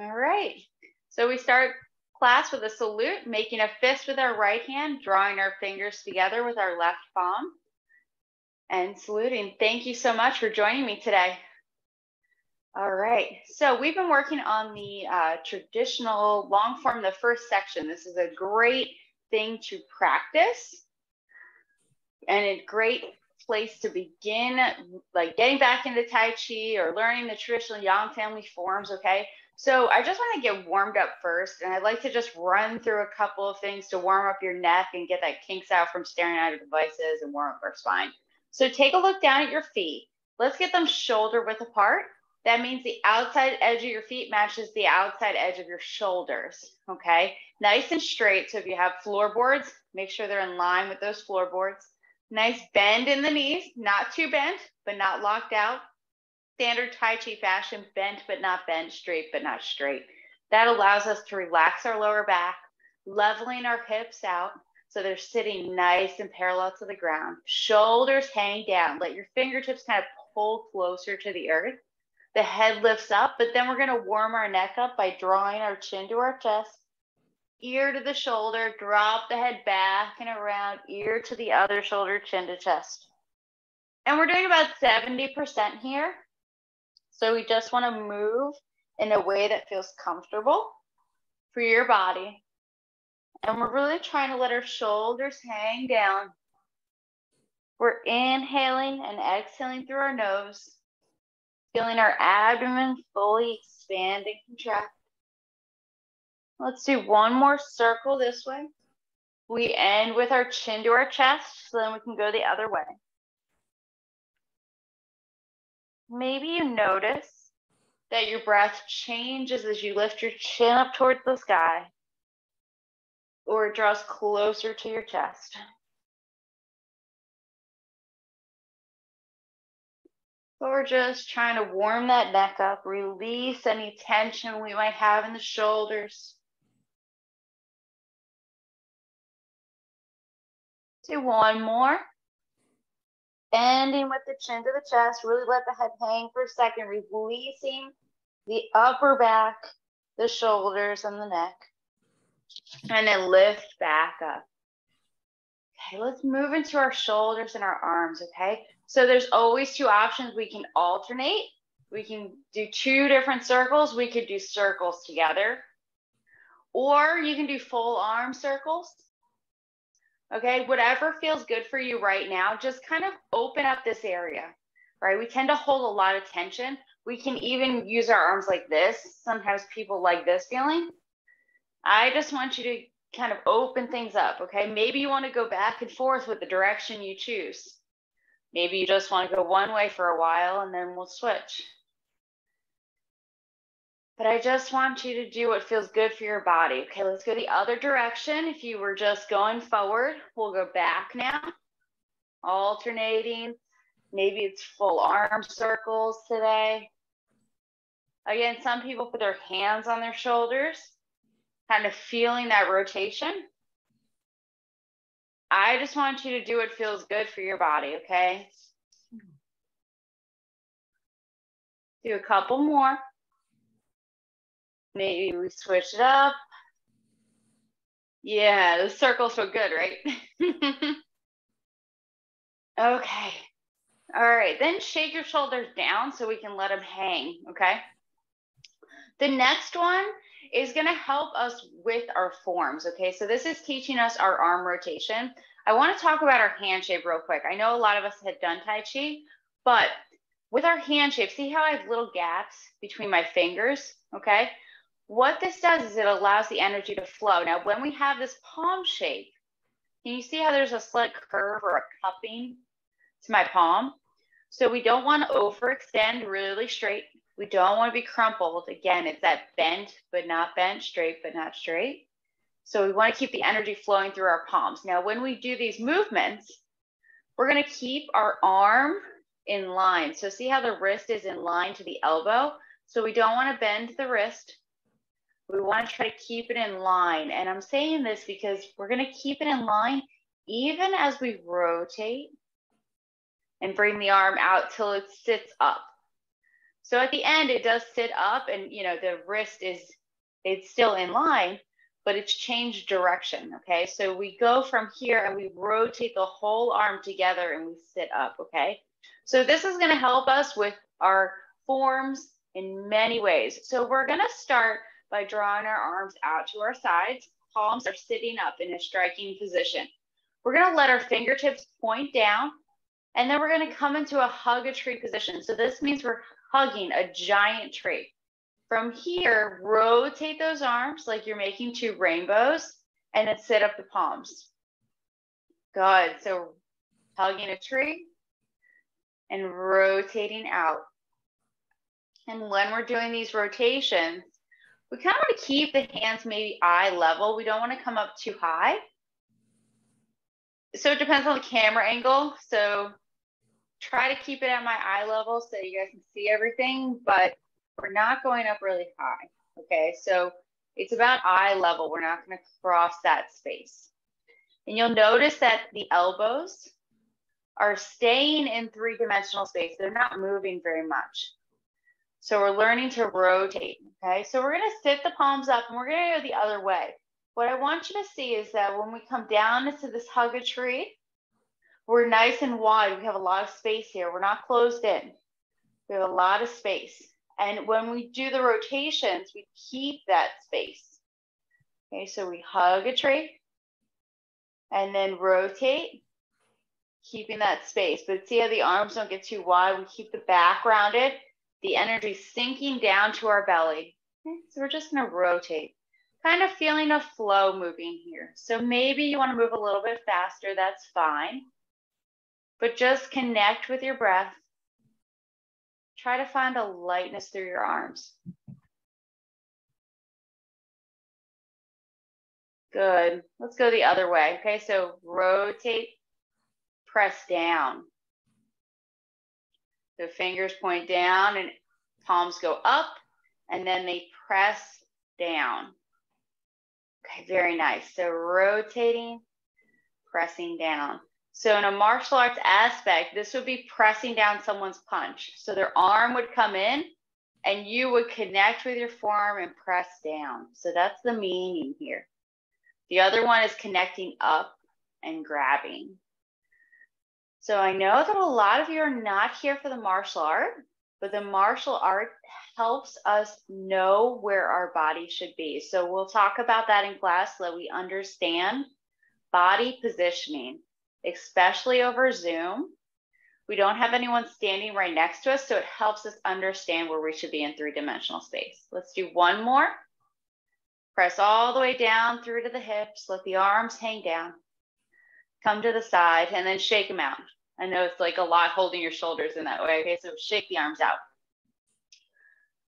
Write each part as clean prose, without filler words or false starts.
All right. So we start class with a salute, making a fist with our right hand, drawing our fingers together with our left palm, and saluting. Thank you so much for joining me today. All right. So we've been working on the traditional long form, the first section. This is a great thing to practice and a great place to begin, like getting back into Tai Chi or learning the traditional Yang family forms, okay? So I just want to get warmed up first, and I'd like to just run through a couple of things to warm up your neck and get that kinks out from staring at your devices and warm up our spine. So take a look down at your feet. Let's get them shoulder width apart. That means the outside edge of your feet matches the outside edge of your shoulders, okay? Nice and straight. So if you have floorboards, make sure they're in line with those floorboards. Nice bend in the knees, not too bent, but not locked out. Standard Tai Chi fashion, bent but not bent, straight but not straight. That allows us to relax our lower back, leveling our hips out so they're sitting nice and parallel to the ground. Shoulders hang down. Let your fingertips kind of pull closer to the earth. The head lifts up, but then we're going to warm our neck up by drawing our chin to our chest. Ear to the shoulder, drop the head back and around, ear to the other shoulder, chin to chest. And we're doing about 70% here. So we just want to move in a way that feels comfortable for your body. And we're really trying to let our shoulders hang down. We're inhaling and exhaling through our nose, feeling our abdomen fully expand and contract. Let's do one more circle this way. We end with our chin to our chest, so then we can go the other way. Maybe you notice that your breath changes as you lift your chin up towards the sky, or it draws closer to your chest. So we're just trying to warm that neck up, release any tension we might have in the shoulders. Do one more. Ending with the chin to the chest. Really let the head hang for a second, releasing the upper back, the shoulders, and the neck. And then lift back up. Okay, let's move into our shoulders and our arms, okay? So there's always two options. We can alternate. We can do two different circles. We could do circles together. Or you can do full arm circles. Okay, whatever feels good for you right now, just kind of open up this area, right? We tend to hold a lot of tension. We can even use our arms like this. Sometimes people like this feeling. I just want you to kind of open things up, okay? Maybe you want to go back and forth with the direction you choose. Maybe you just want to go one way for a while and then we'll switch. But I just want you to do what feels good for your body. Okay, let's go the other direction. If you were just going forward, we'll go back now. Alternating. Maybe it's full arm circles today. Again, some people put their hands on their shoulders, kind of feeling that rotation. I just want you to do what feels good for your body, okay? Do a couple more. Maybe we switch it up. Yeah, the circles feel good, right? Okay. All right, then shake your shoulders down so we can let them hang, okay? The next one is gonna help us with our forms, okay? So this is teaching us our arm rotation. I wanna talk about our hand shape real quick. I know a lot of us had done Tai Chi, but with our hand shape, see how I have little gaps between my fingers, okay? What this does is it allows the energy to flow. Now, when we have this palm shape, can you see how there's a slight curve or a cupping to my palm? So we don't want to overextend really straight. We don't want to be crumpled. Again, it's that bent but not bent, straight but not straight. So we want to keep the energy flowing through our palms. Now, when we do these movements, we're going to keep our arm in line. So see how the wrist is in line to the elbow? So we don't want to bend the wrist. We want to try to keep it in line. And I'm saying this because we're going to keep it in line even as we rotate and bring the arm out till it sits up. So at the end, it does sit up, and the wrist it's still in line, but it's changed direction, okay? So we go from here and we rotate the whole arm together and we sit up, okay? So this is gonna help us with our forms in many ways. So we're gonna start by drawing our arms out to our sides. Palms are sitting up in a striking position. We're gonna let our fingertips point down, and then we're gonna come into a hug a tree position. So this means we're hugging a giant tree. From here, rotate those arms like you're making two rainbows, and then sit up the palms. Good. So hugging a tree and rotating out. And when we're doing these rotations, we kind of want to keep the hands maybe eye level. We don't want to come up too high. So it depends on the camera angle. So try to keep it at my eye level so you guys can see everything, but we're not going up really high, okay? So it's about eye level. We're not gonna cross that space. And you'll notice that the elbows are staying in three-dimensional space. They're not moving very much. So we're learning to rotate, okay? So we're gonna sit the palms up and we're gonna go the other way. What I want you to see is that when we come down into this hug a tree, we're nice and wide. We have a lot of space here. We're not closed in. We have a lot of space. And when we do the rotations, we keep that space. Okay, so we hug a tree and then rotate, keeping that space. But see how the arms don't get too wide? We keep the back rounded, the energy sinking down to our belly. Okay, so we're just gonna rotate, kind of feeling a flow moving here. So maybe you wanna move a little bit faster, that's fine. But just connect with your breath. Try to find a lightness through your arms. Good. Let's go the other way. Okay, so rotate, press down. The fingers point down and palms go up, and then they press down. Okay, very nice. So rotating, pressing down. So in a martial arts aspect, this would be pressing down someone's punch. So their arm would come in and you would connect with your forearm and press down. So that's the meaning here. The other one is connecting up and grabbing. So I know that a lot of you are not here for the martial art, but the martial art helps us know where our body should be. So we'll talk about that in class so that we understand body positioning, especially over Zoom. We don't have anyone standing right next to us, so it helps us understand where we should be in three-dimensional space. Let's do one more. Press all the way down through to the hips. Let the arms hang down. Come to the side and then shake them out. I know it's like a lot holding your shoulders in that way. Okay, so shake the arms out.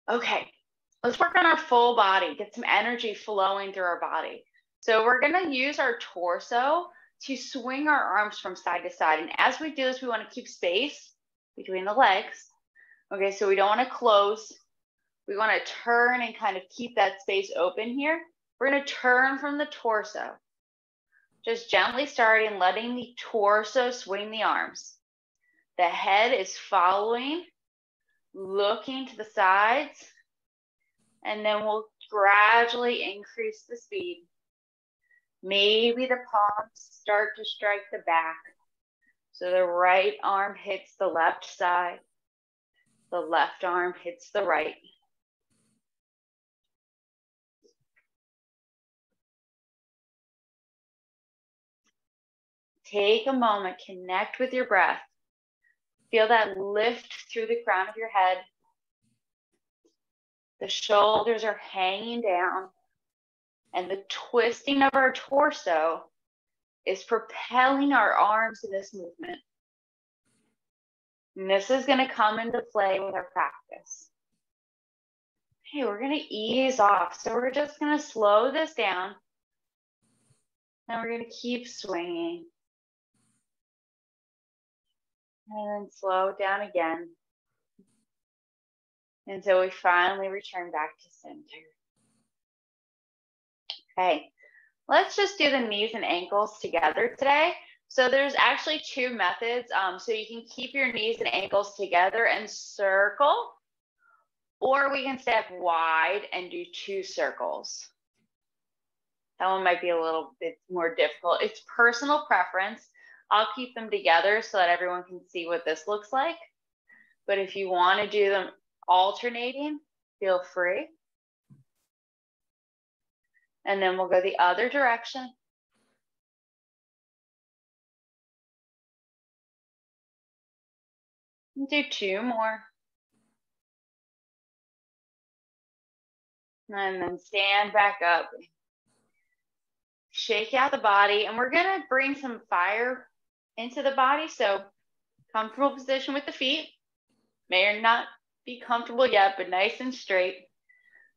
Okay, let's work on our full body. Get some energy flowing through our body. So we're gonna use our torso to swing our arms from side to side. And as we do this, we want to keep space between the legs. Okay, so we don't want to close. We want to turn and kind of keep that space open here. We're going to turn from the torso. Just gently starting, letting the torso swing the arms. The head is following, looking to the sides, and then we'll gradually increase the speed. Maybe the palms start to strike the back. So the right arm hits the left side. The left arm hits the right. Take a moment, connect with your breath. Feel that lift through the crown of your head. The shoulders are hanging down. And the twisting of our torso is propelling our arms in this movement. And this is going to come into play with our practice. Okay, we're going to ease off. So we're just going to slow this down. And we're going to keep swinging. And then slow it down again. Until we finally return back to center. Okay, let's just do the knees and ankles together today. So there's actually two methods. So you can keep your knees and ankles together and circle, or we can step wide and do 2 circles. That one might be a little bit more difficult. It's personal preference. I'll keep them together so that everyone can see what this looks like. But if you want to do them alternating, feel free. And then we'll go the other direction. Do 2 more. And then stand back up. Shake out the body. And we're going to bring some fire into the body. So comfortable position with the feet. May not be comfortable yet, but nice and straight.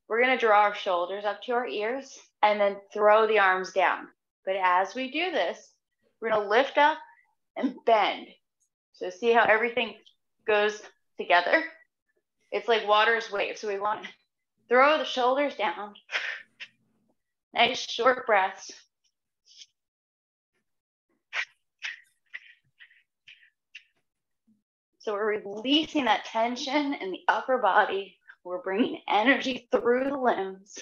We're going to draw our shoulders up to our ears and then throw the arms down. But as we do this, we're going to lift up and bend. So see how everything goes together? It's like water's waves. So we want to throw the shoulders down. Nice short breaths. So we're releasing that tension in the upper body. We're bringing energy through the limbs.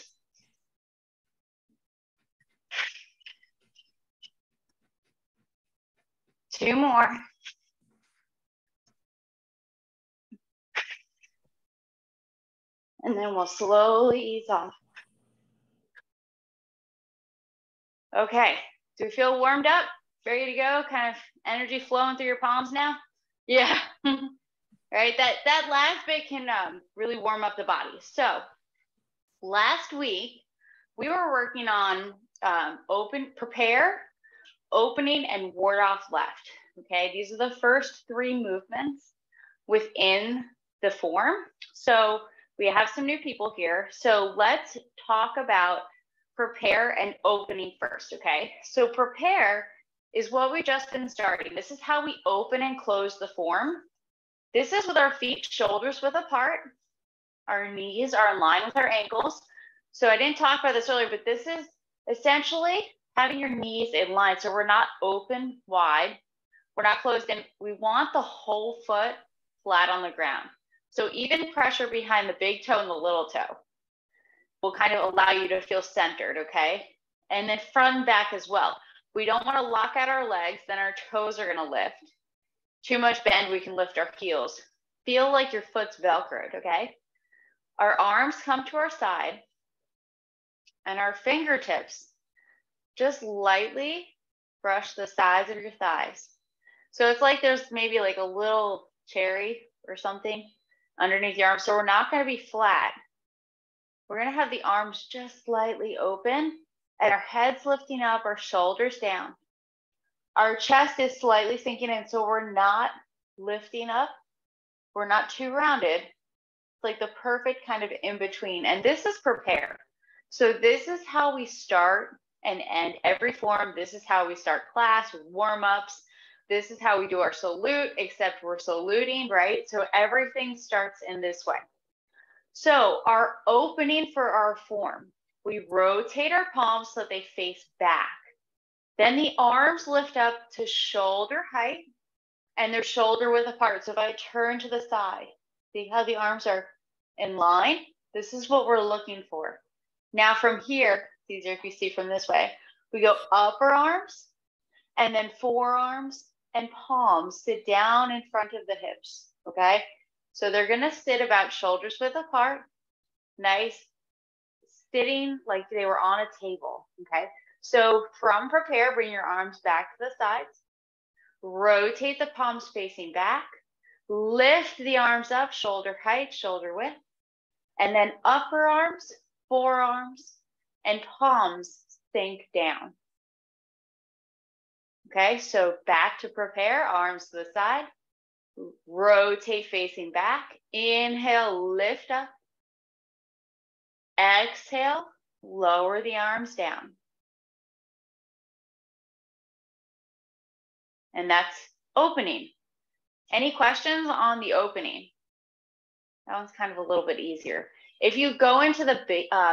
Two more. And then we'll slowly ease off. Okay, do we feel warmed up? Ready to go? Kind of energy flowing through your palms now? Yeah. Right, that last bit can really warm up the body. So last week, we were working on prepare, opening, and ward off left. Okay, these are the first 3 movements within the form. So we have some new people here. So let's talk about prepare and opening first, okay? So prepare is what we just been starting. This is how we open and close the form. This is with our feet shoulders width apart. Our knees are in line with our ankles. So I didn't talk about this earlier, but this is essentially having your knees in line. So we're not open wide. We're not closed in. We want the whole foot flat on the ground. So even pressure behind the big toe and the little toe will kind of allow you to feel centered, okay? And then front and back as well. We don't want to lock out our legs, then our toes are going to lift. Too much bend, we can lift our heels. Feel like your foot's Velcroed, okay? Our arms come to our side and our fingertips just lightly brush the sides of your thighs. So it's like there's maybe like a little cherry or something underneath your arms. So we're not going to be flat. We're going to have the arms just slightly open and our heads lifting up, our shoulders down. Our chest is slightly sinking in, so we're not lifting up. We're not too rounded. It's like the perfect kind of in between. And this is prepare. So this is how we start and end every form. This is how we start class with warm-ups. This is how we do our salute, except we're saluting, right? So everything starts in this way. So our opening for our form, we rotate our palms so that they face back. Then the arms lift up to shoulder height and they're shoulder width apart. So if I turn to the side, see how the arms are in line? This is what we're looking for. Now from here, it's easier if you see from this way, we go upper arms and then forearms and palms sit down in front of the hips, okay? So they're gonna sit about shoulders width apart, nice, sitting like they were on a table, okay? So from prepare, bring your arms back to the sides, rotate the palms facing back, lift the arms up, shoulder height, shoulder width, and then upper arms, forearms, and palms sink down. Okay, so back to prepare, arms to the side, rotate facing back, inhale, lift up, exhale, lower the arms down. And that's opening. Any questions on the opening? That one's kind of a little bit easier. If you go into the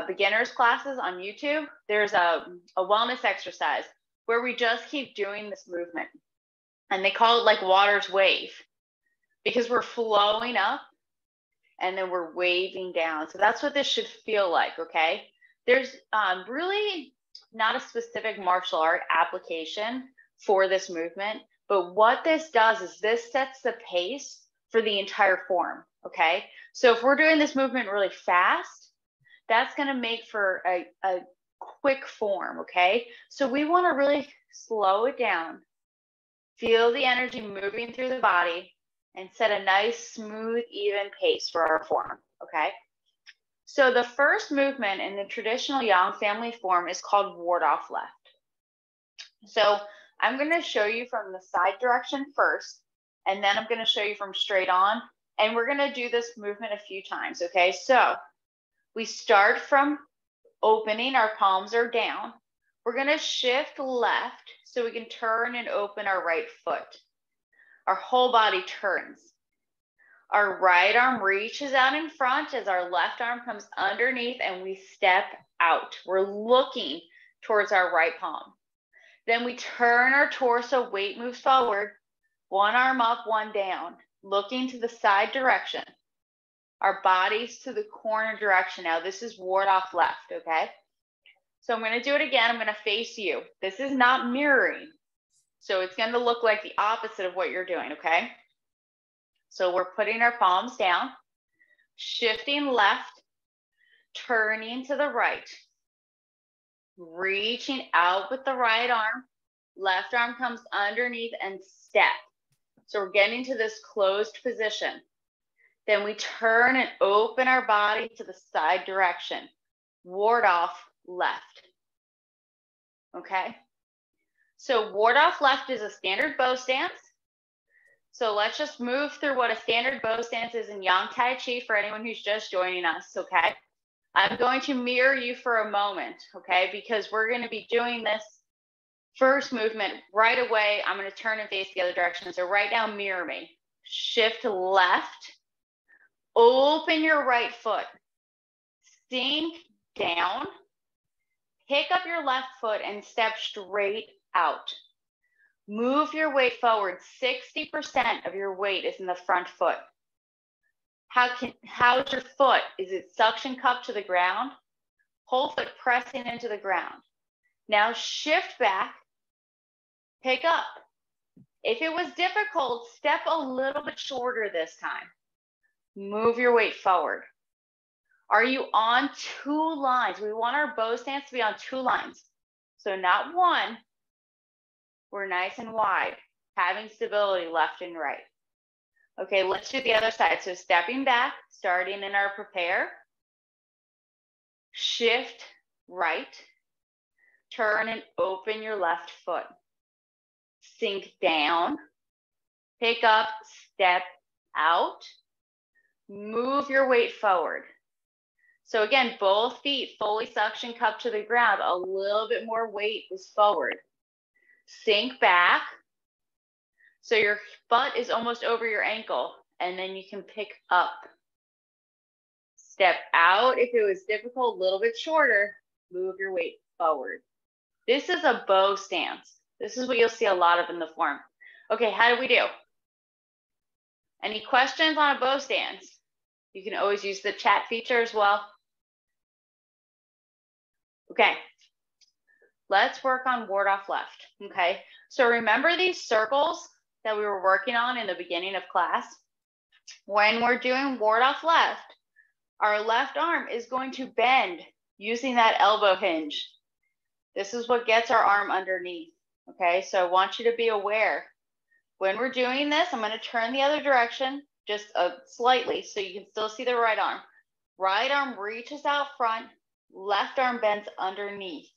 beginners classes on YouTube, there's a wellness exercise where we just keep doing this movement. And they call it like water's wave because we're flowing up and then we're waving down. So that's what this should feel like, okay? There's really not a specific martial art application for this movement, but what this does is this sets the pace for the entire form, okay? So if we're doing this movement really fast, that's gonna make for a quick form, okay? So we wanna really slow it down, feel the energy moving through the body, and set a nice, smooth, even pace for our form, okay? So the first movement in the traditional Yang family form is called ward-off left. So I'm gonna show you from the side direction first, and then I'm gonna show you from straight on, and we're gonna do this movement a few times, okay? So we start from opening, our palms are down. We're gonna shift left so we can turn and open our right foot. Our whole body turns. Our right arm reaches out in front as our left arm comes underneath and we step out. We're looking towards our right palm. Then we turn our torso, weight moves forward, one arm up, one down, looking to the side direction. Our bodies to the corner direction. Now this is ward off left, okay? So I'm gonna do it again. I'm gonna face you. This is not mirroring. So it's gonna look like the opposite of what you're doing, okay? So we're putting our palms down, shifting left, turning to the right, reaching out with the right arm, left arm comes underneath and step. So we're getting to this closed position. Then we turn and open our body to the side direction, ward off left, okay? So ward off left is a standard bow stance. So let's just move through what a standard bow stance is in Yang Tai Chi for anyone who's just joining us, okay? I'm going to mirror you for a moment, okay? Because we're gonna be doing this first movement right away. I'm gonna turn and face the other direction. So right now, mirror me. Shift left, open your right foot, sink down, pick up your left foot and step straight out. Move your weight forward. 60% of your weight is in the front foot. How's your foot? Is it suction cupped to the ground? Whole foot pressing into the ground. Now shift back, pick up. If it was difficult, step a little bit shorter this time. Move your weight forward. Are you on two lines? We want our bow stance to be on two lines. So not one. We're nice and wide, having stability left and right. Okay, let's do the other side. So stepping back, starting in our prepare. Shift right, turn and open your left foot. Sink down, pick up, step out, move your weight forward. So again, both feet fully suction cupped to the ground. A little bit more weight is forward. Sink back. So your butt is almost over your ankle, and then you can pick up. Step out. If it was difficult, a little bit shorter, move your weight forward. This is a bow stance. This is what you'll see a lot of in the form. Okay, how do we do? Any questions on a bow stance? You can always use the chat feature as well. Okay, let's work on ward off left, okay? So remember these circles that we were working on in the beginning of class? When we're doing ward off left, our left arm is going to bend using that elbow hinge. This is what gets our arm underneath, okay? So I want you to be aware. When we're doing this, I'm gonna turn the other direction just slightly so you can still see the right arm. Right arm reaches out front, left arm bends underneath.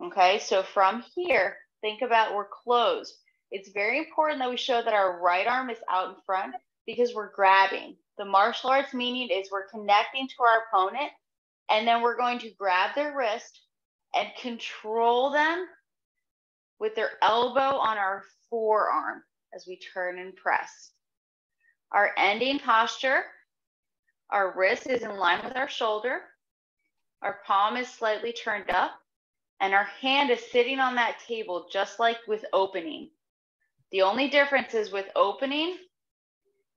Okay, so from here, think about we're closed. It's very important that we show that our right arm is out in front because we're grabbing. The martial arts meaning is we're connecting to our opponent and then we're going to grab their wrist and control them with their elbow on our forearm as we turn and press. Our ending posture, our wrist is in line with our shoulder. Our palm is slightly turned up and our hand is sitting on that table just like with opening. The only difference is with opening,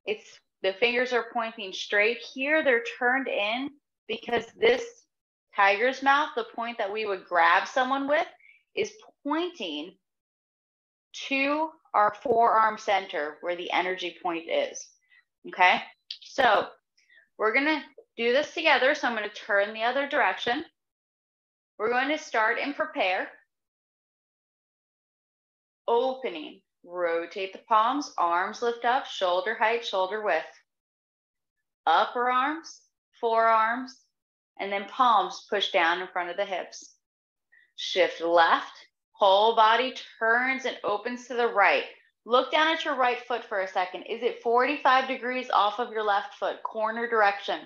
it's The fingers are pointing straight. Here they're turned in because this tiger's mouth, the point that we would grab someone with, is pointing to our forearm center where the energy point is. Okay, so we're going to do this together. So I'm going to turn the other direction. We're going to start and prepare. Opening, rotate the palms, arms lift up, shoulder height, shoulder width. Upper arms, forearms, and then palms push down in front of the hips. Shift left, whole body turns and opens to the right. Look down at your right foot for a second. Is it 45 degrees off of your left foot, corner direction?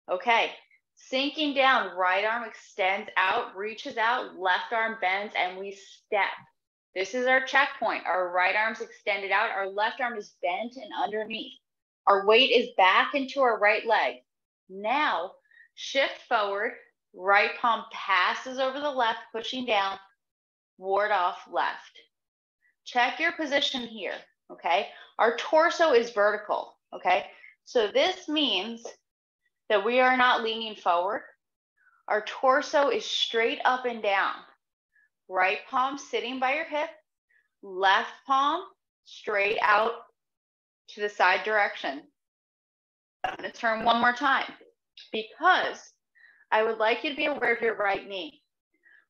Okay, sinking down, right arm extends out, reaches out, left arm bends, and we step. This is our checkpoint. Our right arm's extended out, our left arm is bent and underneath. Our weight is back into our right leg. Now, shift forward, right palm passes over the left, pushing down, ward off left. Check your position here, okay? Our torso is vertical, okay? So this means that we are not leaning forward. Our torso is straight up and down. Right palm sitting by your hip, left palm straight out to the side direction. I'm going to turn one more time because I would like you to be aware of your right knee.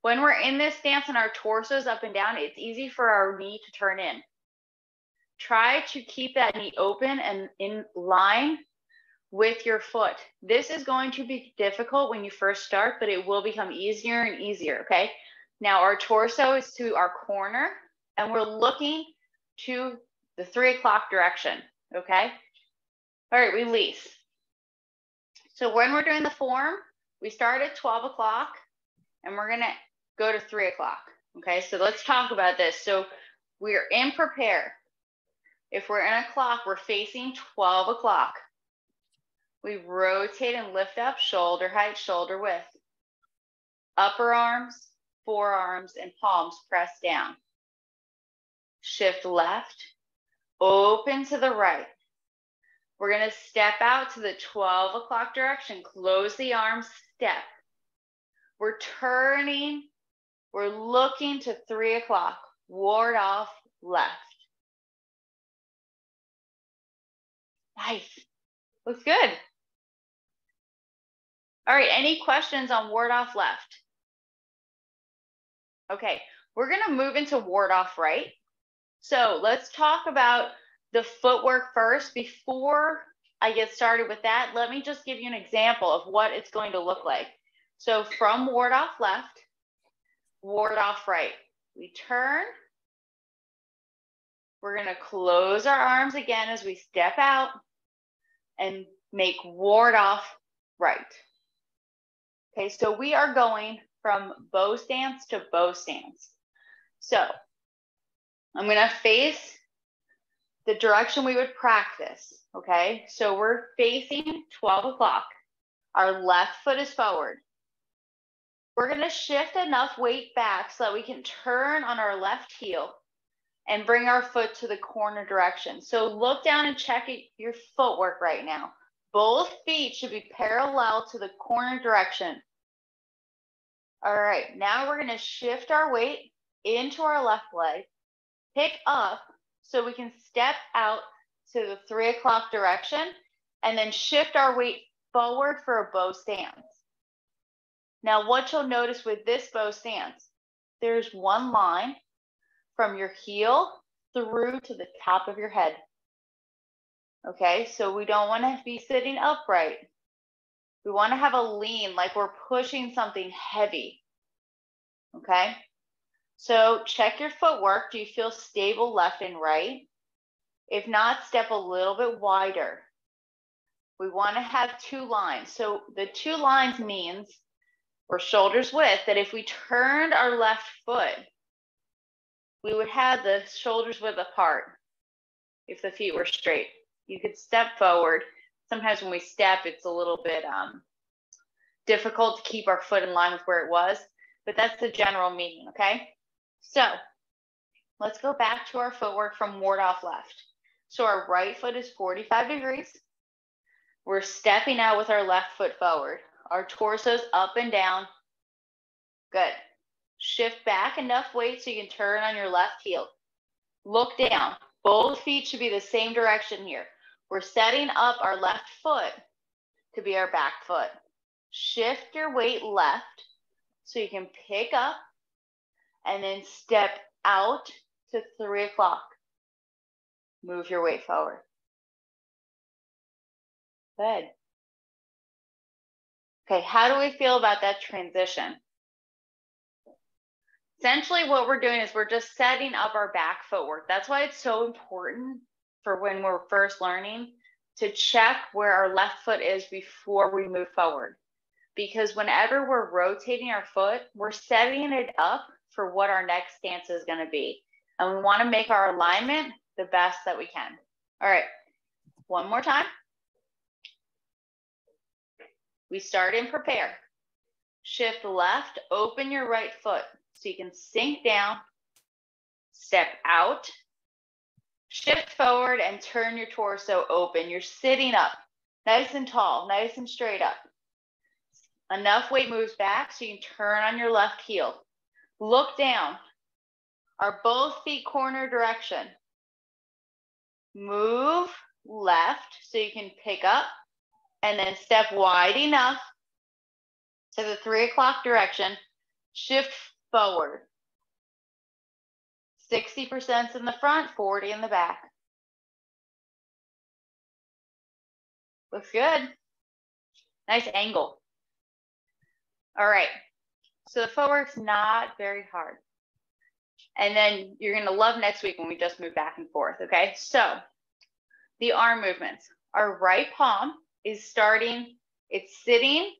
When we're in this stance and our torso is up and down, it's easy for our knee to turn in. Try to keep that knee open and in line with your foot. This is going to be difficult when you first start, but it will become easier and easier, okay? Now our torso is to our corner and we're looking to the 3 o'clock direction, okay? All right, release. So when we're doing the form, we start at 12 o'clock and we're gonna go to 3 o'clock, okay? So let's talk about this. So we're in prepare. If we're in a clock, we're facing 12 o'clock. We rotate and lift up, shoulder height, shoulder width. Upper arms, forearms, and palms press down. Shift left, open to the right. We're going to step out to the 12 o'clock direction. Close the arms, step. We're turning. We're looking to 3 o'clock. Ward off left. Nice. Looks good. All right, any questions on ward off left? Okay, we're going to move into ward off right. So let's talk about the footwork first. Before I get started with that, let me just give you an example of what it's going to look like. So from ward off left, ward off right. We turn. We're going to close our arms again as we step out and make ward off right. Okay, so we are going from bow stance to bow stance. So I'm going to face the direction we would practice, okay? So we're facing 12 o'clock. Our left foot is forward. We're going to shift enough weight back so that we can turn on our left heel and bring our foot to the corner direction. So look down and check your footwork right now. Both feet should be parallel to the corner direction. All right, now we're going to shift our weight into our left leg, pick up so we can step out to the 3 o'clock direction, and then shift our weight forward for a bow stance. Now, what you'll notice with this bow stance, there's one line from your heel through to the top of your head. Okay, so we don't want to be sitting upright. We want to have a lean, like we're pushing something heavy. Okay, so check your footwork. Do you feel stable left and right? If not, step a little bit wider. We want to have 2 lines. So the 2 lines means, or shoulders width, that if we turned our left foot, we would have the shoulders width apart if the feet were straight. You could step forward. Sometimes when we step, it's a little bit difficult to keep our foot in line with where it was, but that's the general meaning, okay? So let's go back to our footwork from ward off left. So our right foot is 45 degrees. We're stepping out with our left foot forward. Our torso's up and down. Good. Shift back enough weight so you can turn on your left heel. Look down. Both feet should be the same direction here. We're setting up our left foot to be our back foot. Shift your weight left so you can pick up and then step out to 3 o'clock. Move your weight forward. Good. Okay, how do we feel about that transition? Essentially what we're doing is we're just setting up our back footwork. That's why it's so important for when we're first learning to check where our left foot is before we move forward. Because whenever we're rotating our foot, we're setting it up for what our next stance is going to be. And we want to make our alignment the best that we can. All right, one more time. We start and prepare. Shift left, open your right foot so you can sink down, step out, shift forward and turn your torso open. You're sitting up, nice and tall, nice and straight up. Enough weight moves back so you can turn on your left heel. Look down. Are both feet corner direction? Move left so you can pick up and then step wide enough to the 3 o'clock direction. Shift forward. 60% in the front, 40 in the back. Looks good. Nice angle. All right, so the footwork's not very hard. And then you're gonna love next week when we just move back and forth, okay? So the arm movements. Our right palm is starting, it's sitting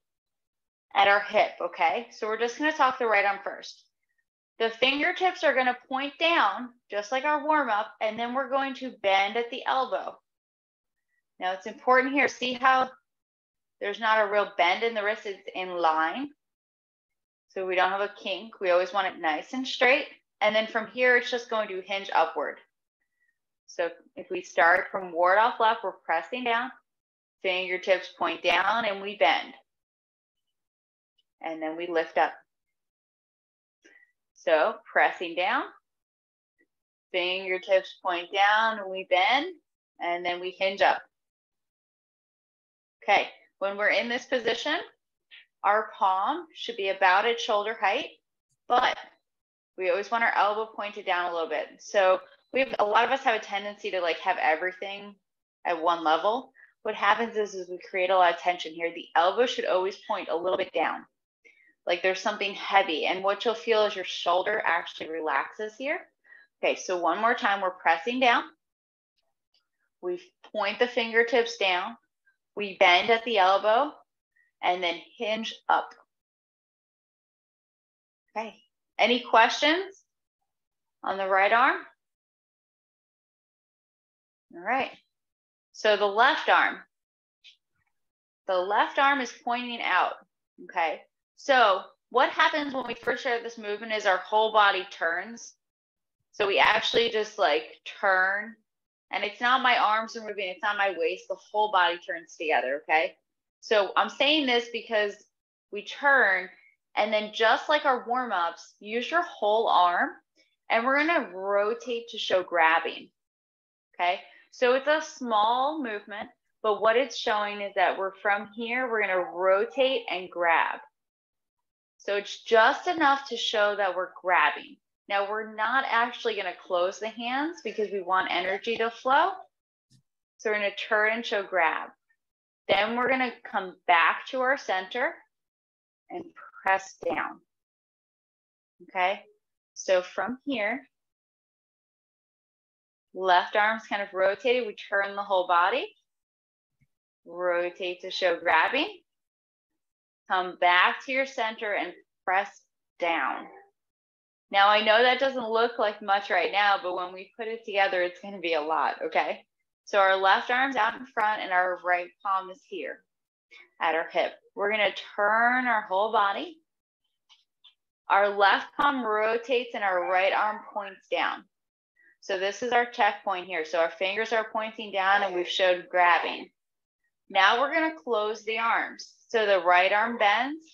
at our hip, okay? So we're just gonna talk the right arm first. The fingertips are gonna point down, just like our warm up, and then we're going to bend at the elbow. Now it's important here, see how there's not a real bend in the wrist, it's in line. So we don't have a kink. We always want it nice and straight. And then from here, it's just going to hinge upward. So if we start from ward off left, we're pressing down, fingertips point down, and we bend. And then we lift up. So pressing down, fingertips point down, and we bend, and then we hinge up. Okay, when we're in this position, our palm should be about at shoulder height, but we always want our elbow pointed down a little bit. So a lot of us have a tendency to like have everything at one level. What happens is we create a lot of tension here. The elbow should always point a little bit down, like there's something heavy. And what you'll feel is your shoulder actually relaxes here. Okay, so one more time, we're pressing down. We point the fingertips down. We bend at the elbow and then hinge up. Okay, any questions on the right arm? All right, so the left arm is pointing out, okay? So what happens when we first start this movement is our whole body turns. So we actually just like turn, and it's not my arms are moving, it's not my waist, the whole body turns together, okay? So I'm saying this because we turn, and then just like our warm-ups, use your whole arm, and we're gonna rotate to show grabbing, okay? So it's a small movement, but what it's showing is that we're from here, we're gonna rotate and grab. So it's just enough to show that we're grabbing. Now we're not actually gonna close the hands because we want energy to flow. So we're gonna turn and show grab. Then we're gonna come back to our center and press down, okay? So from here, left arm's kind of rotated, we turn the whole body, rotate to show grabbing, come back to your center and press down. Now I know that doesn't look like much right now, but when we put it together, it's gonna be a lot, okay? So our left arm's out in front and our right palm is here at our hip. We're gonna turn our whole body. Our left palm rotates and our right arm points down. So this is our checkpoint here. So our fingers are pointing down and we've showed grabbing. Now we're going to close the arms. So the right arm bends,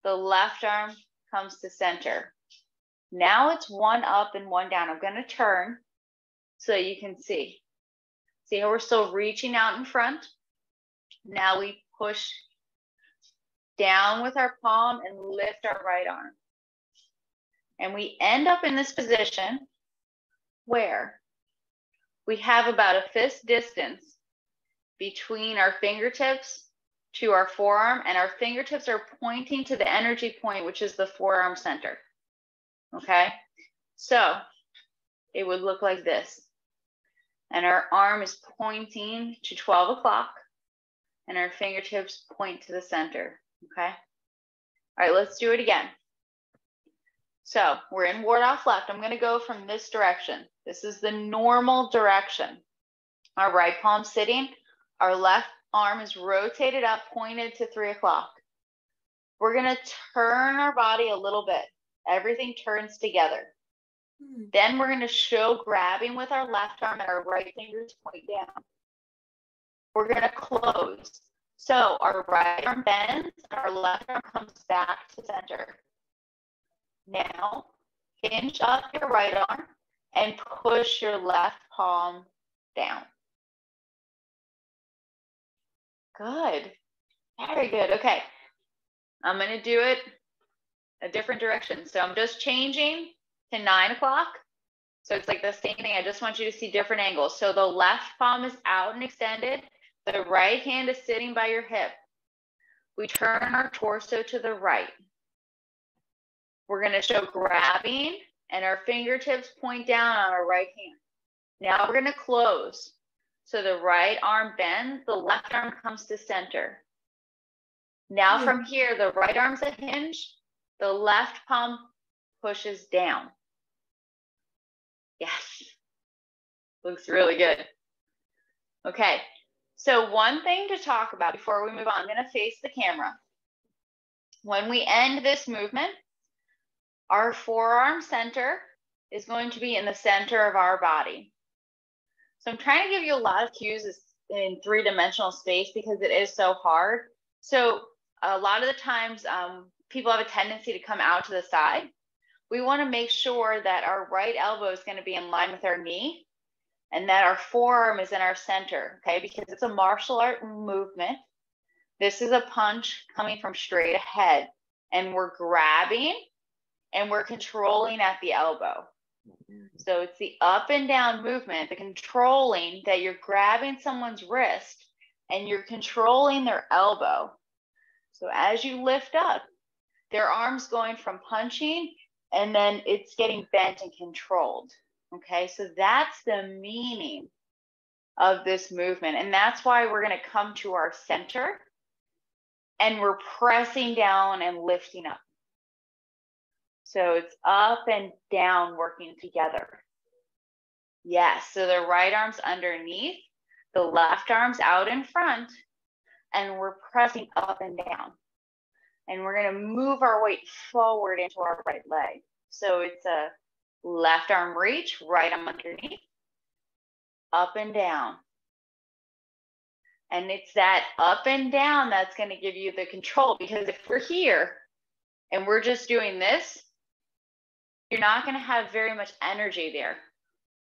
the left arm comes to center. Now it's one up and one down. I'm going to turn so you can see. See how we're still reaching out in front? Now we push down with our palm and lift our right arm. And we end up in this position where we have about a fist distance between our fingertips to our forearm, and our fingertips are pointing to the energy point, which is the forearm center. Okay? So it would look like this. And our arm is pointing to 12 o'clock, and our fingertips point to the center. Okay? All right, let's do it again. So we're in ward off left. I'm going to go from this direction. This is the normal direction. Our right palm sitting, our left arm is rotated up, pointed to 3 o'clock. We're going to turn our body a little bit. Everything turns together. Then we're going to show grabbing with our left arm and our right fingers point down. We're going to close. So our right arm bends, our left arm comes back to center. Now, hinge up your right arm and push your left palm down. Good. Very good. Okay. I'm going to do it a different direction. So I'm just changing to 9 o'clock. So it's like the same thing. I just want you to see different angles. So the left palm is out and extended. The right hand is sitting by your hip. We turn our torso to the right. We're going to show grabbing, and our fingertips point down on our right hand. Now we're going to close. So the right arm bends, the left arm comes to center. Now from here, the right arm's a hinge, the left palm pushes down. Yes, looks really good. Okay, so one thing to talk about before we move on, I'm going to face the camera. When we end this movement, our forearm center is going to be in the center of our body. So I'm trying to give you a lot of cues in three-dimensional space because it is so hard. So a lot of the times people have a tendency to come out to the side. We want to make sure that our right elbow is going to be in line with our knee and that our forearm is in our center, okay? Because it's a martial art movement. This is a punch coming from straight ahead, and we're grabbing and we're controlling at the elbow. So it's the up and down movement, the controlling that you're grabbing someone's wrist and you're controlling their elbow. So as you lift up, their arm's going from punching and then it's getting bent and controlled. Okay, so that's the meaning of this movement. And that's why we're going to come to our center and we're pressing down and lifting up. So it's up and down working together. Yes, so the right arm's underneath, the left arm's out in front, and we're pressing up and down. And we're going to move our weight forward into our right leg. So it's a left arm reach, right arm underneath, up and down. And it's that up and down that's going to give you the control, because if we're here and we're just doing this, you're not going to have very much energy there.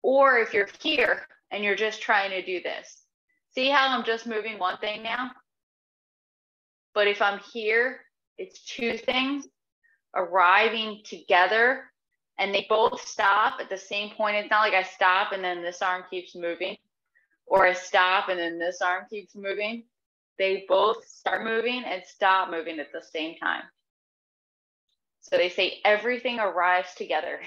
Or if you're here and you're just trying to do this. See how I'm just moving one thing now? But if I'm here, it's two things arriving together and they both stop at the same point. It's not like I stop and then this arm keeps moving, or I stop and then this arm keeps moving. They both start moving and stop moving at the same time. So they say everything arrives together.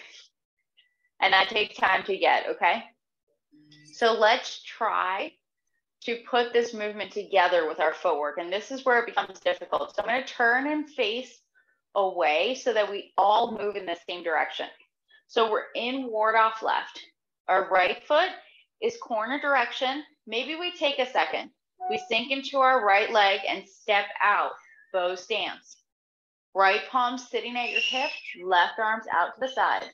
And that takes time to get, okay? So let's try to put this movement together with our footwork. And this is where it becomes difficult. So I'm going to turn and face away so that we all move in the same direction. So we're in ward off left. Our right foot is corner direction. Maybe we take a second. We sink into our right leg and step out, bow stance. Right palm sitting at your hip, left arm's out to the side.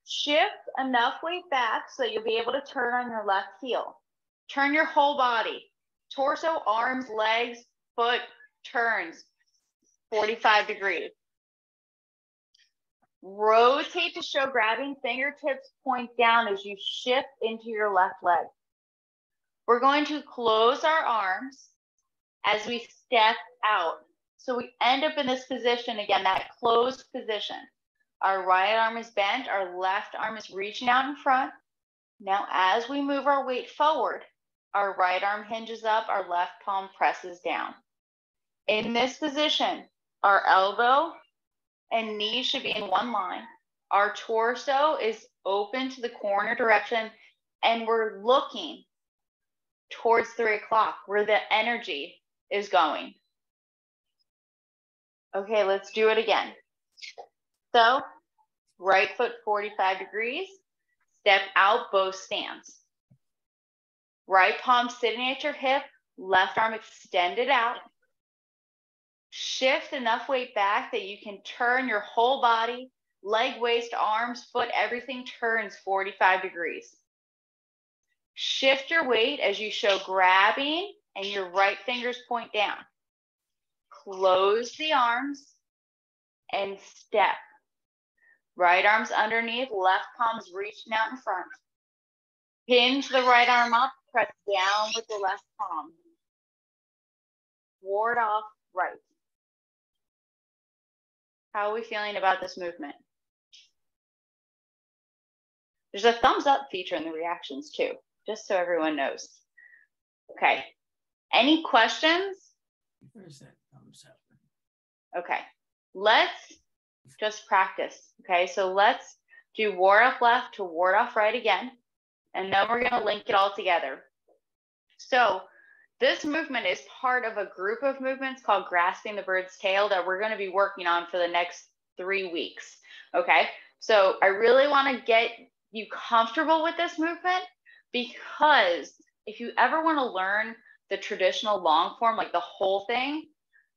Shift enough weight back so you'll be able to turn on your left heel. Turn your whole body. Torso, arms, legs, foot, turns 45 degrees. Rotate to show grabbing. Fingertips point down as you shift into your left leg. We're going to close our arms as we step out. So we end up in this position again, that closed position. Our right arm is bent, our left arm is reaching out in front. Now, as we move our weight forward, our right arm hinges up, our left palm presses down. In this position, our elbow and knee should be in one line. Our torso is open to the corner direction, and we're looking towards 3 o'clock where the energy is going. Okay, let's do it again. So, right foot 45 degrees, step out, both stance. Right palm sitting at your hip, left arm extended out. Shift enough weight back that you can turn your whole body, leg, waist, arms, foot, everything turns 45 degrees. Shift your weight as you show grabbing and your right fingers point down. Close the arms and step. Right arm's underneath, left palm's reaching out in front. Hinge the right arm up, press down with the left palm. Ward off right. How are we feeling about this movement? There's a thumbs up feature in the reactions too, just so everyone knows. Okay, any questions? Where's that thumbs up? Okay, let's just practice. Okay, so let's do ward off left to ward off right again, and then we're gonna link it all together. So this movement is part of a group of movements called Grasping the Bird's Tail that we're gonna be working on for the next 3 weeks, okay? So I really wanna get you comfortable with this movement, because if you ever wanna learn the traditional long form, like the whole thing,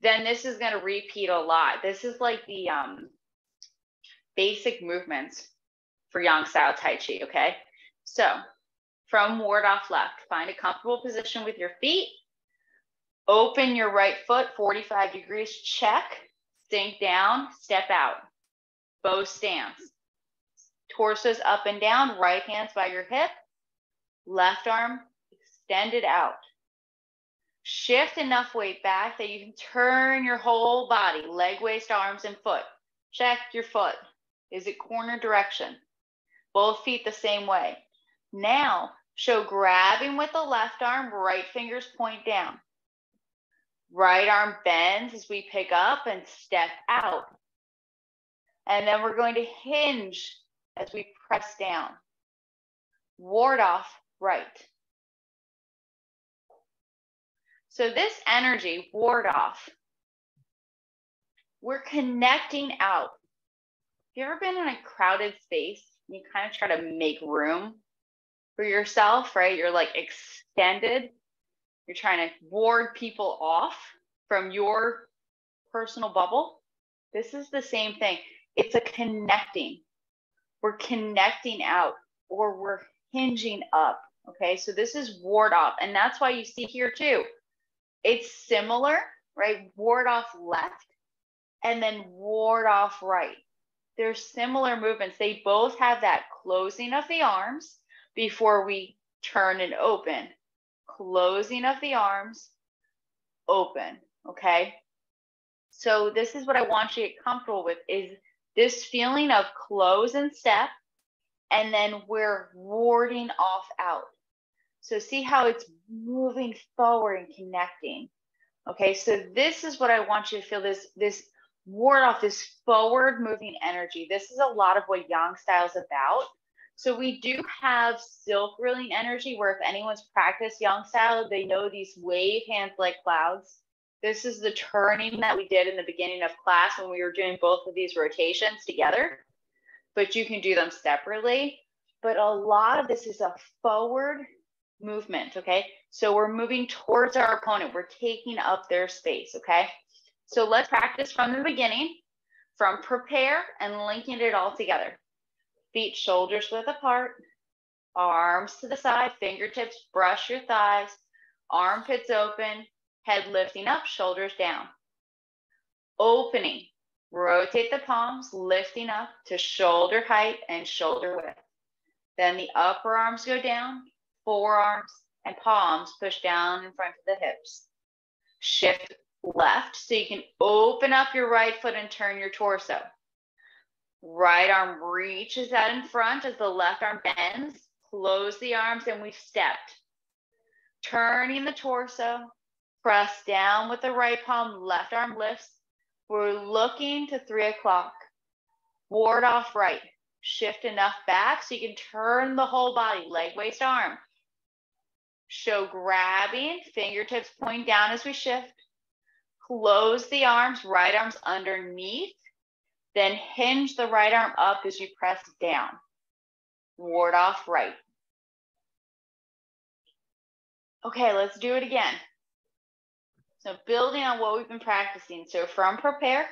then this is gonna repeat a lot. This is like the basic movements for Yang style Tai Chi, okay? So from ward off left, find a comfortable position with your feet. Open your right foot 45 degrees, check, sink down, step out. Bow stance. Torso's up and down, right hand's by your hip, left arm extended out. Shift enough weight back that you can turn your whole body, leg, waist, arms, and foot. Check your foot. Is it corner direction? Both feet the same way. Now, show grabbing with the left arm, right fingers point down. Right arm bends as we pick up and step out. And then we're going to hinge as we press down. Ward off right. So this energy, ward off, we're connecting out. Have you ever been in a crowded space? You kind of try to make room for yourself, right? You're like extended. You're trying to ward people off from your personal bubble. This is the same thing. It's a connecting. We're connecting out, or we're hinging up, okay? So this is ward off, and that's why you see here too. It's similar, right? Ward off left, and then ward off right. They're similar movements. They both have that closing of the arms before we turn and open. Closing of the arms, open, okay? So this is what I want you to get comfortable with, is this feeling of close and step, and then we're warding off out. So see how it's moving forward and connecting. Okay, so this is what I want you to feel, this ward off, this forward moving energy. This is a lot of what Yang style is about. So we do have silk reeling energy, where if anyone's practiced Yang style, they know these wave hands like clouds. This is the turning that we did in the beginning of class when we were doing both of these rotations together, but you can do them separately. But a lot of this is a forward movement, okay? So we're moving towards our opponent. We're taking up their space, okay? So let's practice from the beginning, from prepare and linking it all together. Feet shoulders width apart. Arms to the side, fingertips brush your thighs. Armpits open, head lifting up, shoulders down. Opening. Rotate the palms, lifting up to shoulder height and shoulder width. Then the upper arms go down, forearms and palms push down in front of the hips. Shift left so you can open up your right foot and turn your torso. Right arm reaches out in front as the left arm bends. Close the arms and we've stepped. Turning the torso, press down with the right palm, left arm lifts. We're looking to 3 o'clock. Ward off right. Shift enough back so you can turn the whole body, leg, waist, arm. Show grabbing, fingertips point down as we shift. Close the arms, right arm's underneath. Then hinge the right arm up as you press down. Ward off right. Okay, let's do it again. So building on what we've been practicing. So from prepare,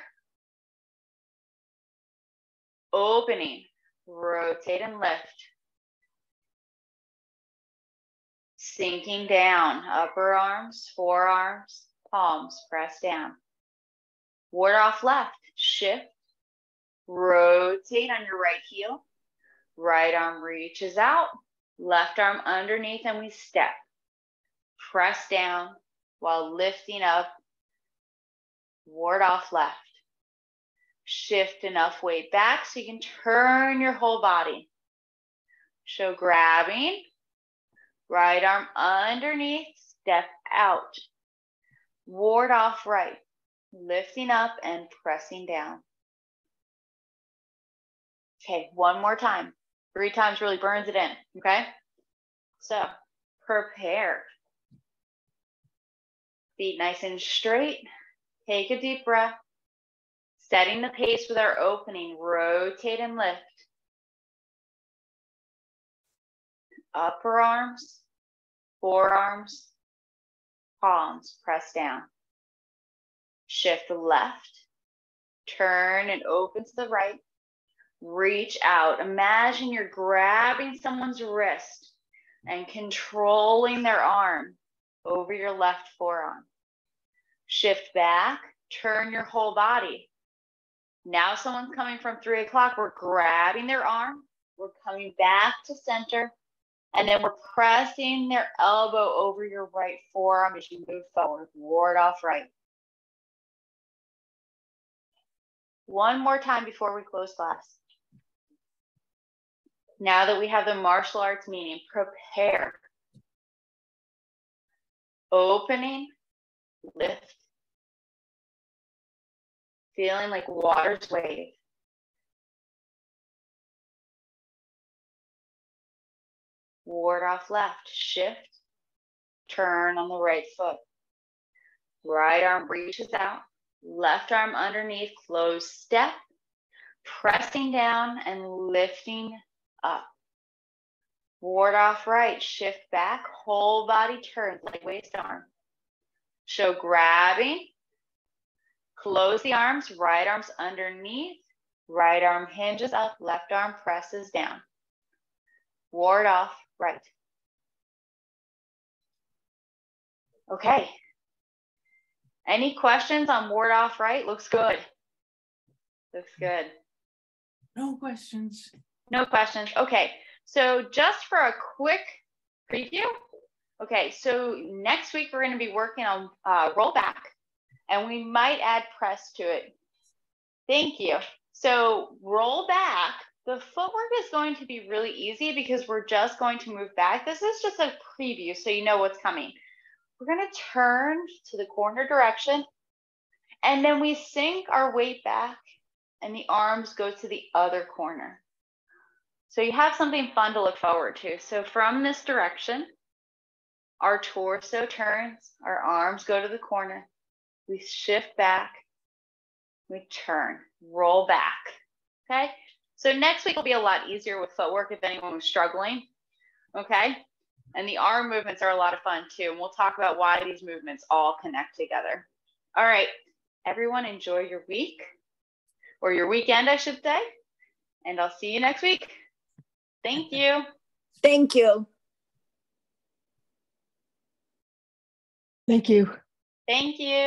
opening, rotate and lift. Sinking down, upper arms, forearms, palms, press down. Ward off left, shift, rotate on your right heel. Right arm reaches out, left arm underneath, and we step. Press down while lifting up. Ward off left. Shift enough weight back so you can turn your whole body. Show grabbing. Right arm underneath, step out. Ward off right. Lifting up and pressing down. Okay, one more time. 3 times really burns it in, okay? So, prepare. Feet nice and straight. Take a deep breath. Setting the pace with our opening. Rotate and lift. Upper arms, forearms, palms, press down. Shift left. Turn and open to the right. Reach out. Imagine you're grabbing someone's wrist and controlling their arm over your left forearm. Shift back, turn your whole body. Now someone's coming from 3 o'clock. We're grabbing their arm. We're coming back to center. And then we're pressing their elbow over your right forearm as you move forward. Ward off right. One more time before we close class. Now that we have the martial arts meaning, prepare. Opening, lift. Feeling like water's wave. Ward off left, shift, turn on the right foot. Right arm reaches out, left arm underneath, close step, pressing down and lifting up. Ward off right, shift back, whole body turns, leg, waist, arm. Show grabbing, close the arms, right arm's underneath, right arm hinges up, left arm presses down. Ward off right. Okay. Any questions on ward off right? Looks good. Looks good. No questions. No questions. Okay. So just for a quick preview. Okay. So next week we're going to be working on roll back, and we might add press to it. Thank you. So roll back. The footwork is going to be really easy because we're just going to move back. This is just a preview so you know what's coming. We're going to turn to the corner direction, and then we sink our weight back and the arms go to the other corner. So you have something fun to look forward to. So from this direction, our torso turns, our arms go to the corner. We shift back, we turn, roll back, okay? So next week will be a lot easier with footwork if anyone was struggling, okay? And the arm movements are a lot of fun too. And we'll talk about why these movements all connect together. All right, everyone enjoy your week, or your weekend, I should say. And I'll see you next week. Thank you. Thank you. Thank you. Thank you.